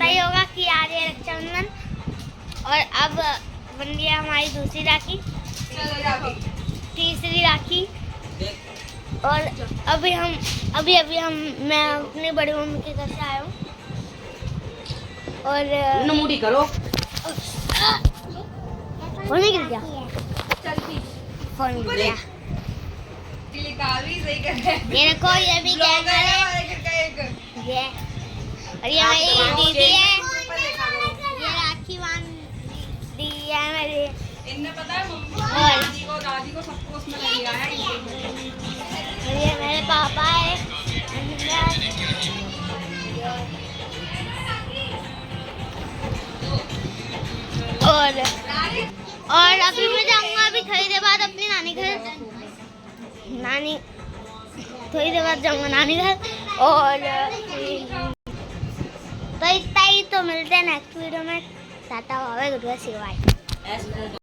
ही होगा कि आज है रक्षाबंधन और अब बन गया हमारी दूसरी राखी, तीसरी राखी। और अभी हम मैं अपनी बड़ी मम्मी के घर से आया हूँ और नमूडी करो। फोन गिर गया, फोन गिर गया। ये देखो, ये भी कैमरा है, ये और ये मेरी दीदी है, ये राखी बांध दी है मेरी। इन्हें पता है दादी को सबको उसमें लगा है। और ये मेरे पापा है और अभी मैं जाऊंगा अभी थोड़ी देर बाद अपनी नानी घर, थोड़ी देर बाद जाऊंगा नानी घर। और तो इतना ही, तो मिलते हैं नेक्स्ट वीडियो में। Tata bye bye, good bye, see you bye.